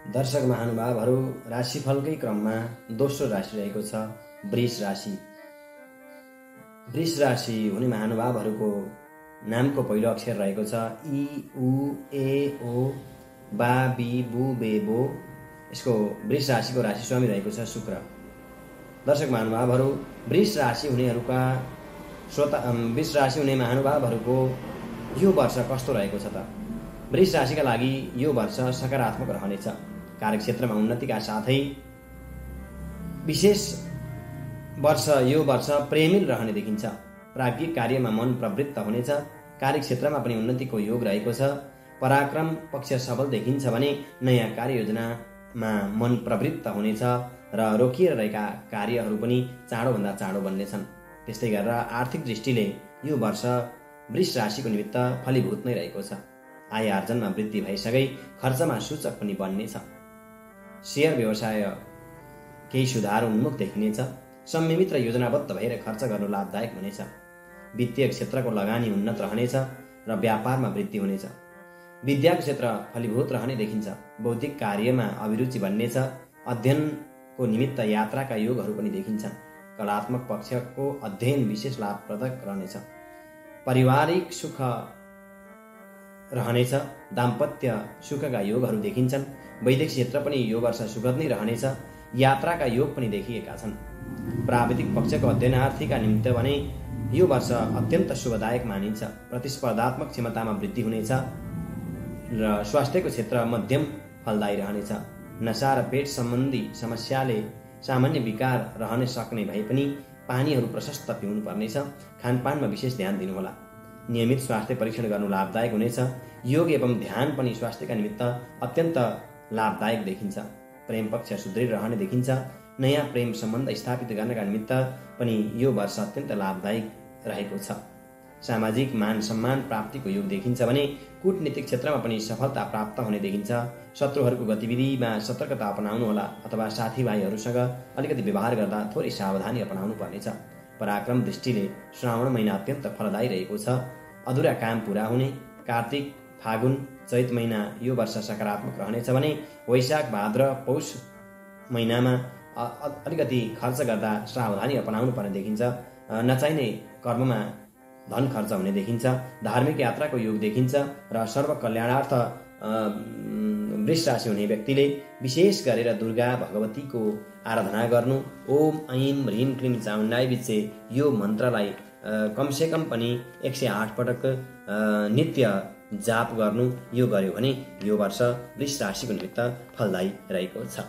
दर्शक महानुभावहरू, राशिफलकै क्रममा दोस्रो राशि रहेको छ वृष राशि। वृष राशि हुने महानुभावहरूको नामको पहिलो अक्षर रहेको छ इ, उ, ए, ओ, बा, बी, बु, बे, बो। यसको वृष राशिको राशि स्वामी रहेको छ शुक्र। दर्शक महानुभावहरू, वृष राशि हुने महानुभावहरूको यो वर्ष कस्तो रहेको छ त? वृष राशिका लागि यो वर्ष सकारात्मक रहनेछ। कार्यक्षेत्रमा उन्नतिका साथै विशेष यो वर्ष प्रेमिल रहने देखिन्छ। प्राज्ञिक कार्यमा मन प्रवृत्त हुनेछ। कार्यक्षेत्रमा पनि उन्नतिको योग रहेको छ। पराक्रम पक्ष सबल देखिन्छ भने नयाँ कार्ययोजनामा मन प्रवृत्त हुनेछ र रोकिएर रहेका कार्यहरू पनि चाँडोभन्दा चाँडो बन्नेछन्। त्यस्तै गरेर आर्थिक दृष्टिले यो वर्ष वृष राशिको निमित्त फलीभूत नै रहेको छ। आय आर्जनमा वृद्धि भइसकै खर्चमा सूचक पनि बन्नेछ। शेयर व्यवसाय केही सुधार उन्मुख देखिनेछ। संयमित र योजनाबद्ध भएर खर्च गर्नु लाभदायक हुनेछ। वित्तीय क्षेत्रको लगानी उन्नत रहनेछ र व्यापारमा वृद्धि हुनेछ। विद्याको क्षेत्र फलीभूत रहने देखिन्छ। बौद्धिक कार्यमा अभिरुचि बन्नेछ। अध्ययनको निमित्त यात्राका योगहरू पनि देखिन्छन्। कलात्मक पक्षको अध्ययन विशेष लाभप्रदक रहनेछ। पारिवारिक सुख रहनेछ। दाम्पत्य सुखका योगहरू देखिन्छन्। वैदेशिक क्षेत्र पनि यो वर्ष सुखद नै रहनेछ। यात्राका योग पनि देखिएका छन्। प्राविधिक पक्षको अध्ययनार्थीका निमित्त भने यो वर्ष अत्यन्त शुभदायक मानिन्छ। प्रतिस्पर्धात्मक क्षमतामा वृद्धि हुनेछ र स्वास्थ्यको क्षेत्र मध्यम फलदायी रहनेछ। नशा र पेट सम्बन्धी समस्याले सामान्य विकार रहन सक्ने भए पनि पानीहरू प्रशस्त पिउनु पर्नेछ। खानपानमा विशेष ध्यान दिनुहोला। नियमित स्वास्थ्य परीक्षण गर्नु लाभदायक हुनेछ। योग एवं ध्यान पनि स्वास्थ्यका निमित्त अत्यन्त लाभदायक देखिन्छ। प्रेम पक्ष सुदृढ रहने देखिन्छ। नयाँ प्रेम सम्बन्ध स्थापित गर्नका निमित्त पनि यो वर्ष अत्यन्त लाभदायक रहेको छ। सामाजिक मान सम्मान प्राप्तिको योग देखिन्छ भने कूटनीतिक क्षेत्रमा पनि सफलता प्राप्त हुने देखिन्छ। शत्रुहरूको गतिविधिमा सतर्कता अपनाउनु होला अथवा साथीभाइहरूसँग अलिकति व्यवहार गर्दा थोरै सावधानी अपनाउनु पर्नेछ। पराक्रम दृष्टिले श्रावण महिना अत्यन्त फलदायी रहेको छ। अधुरा काम पूरा हुने। कार्तिक, फागुन, चैत महिना यो वर्ष सकारात्मक रहनेछ भने वैशाख, भाद्र, पौष महिनामा अलिकति खर्च गर्दा सावधानी अपनाउनु पर्ने देखिन्छ। नचाहिने कर्ममा धन खर्च हुने देखिन्छ। धार्मिक यात्राको योग देखिन्छ र सर्वकल्याणार्थ वृष राशि हुने व्यक्तिले विशेष गरेर दुर्गा भगवतीको आराधना गर्नु। ओम ऐं ह्रीं क्लीं चामुण्डाय विचे यो मन्त्रलाई कमसेकम पनि 108 पटक नित्य जाप गर्नु। यो गर्यो भने यो वर्ष वृष राशिको निमित्त फलदायी रहेको छ।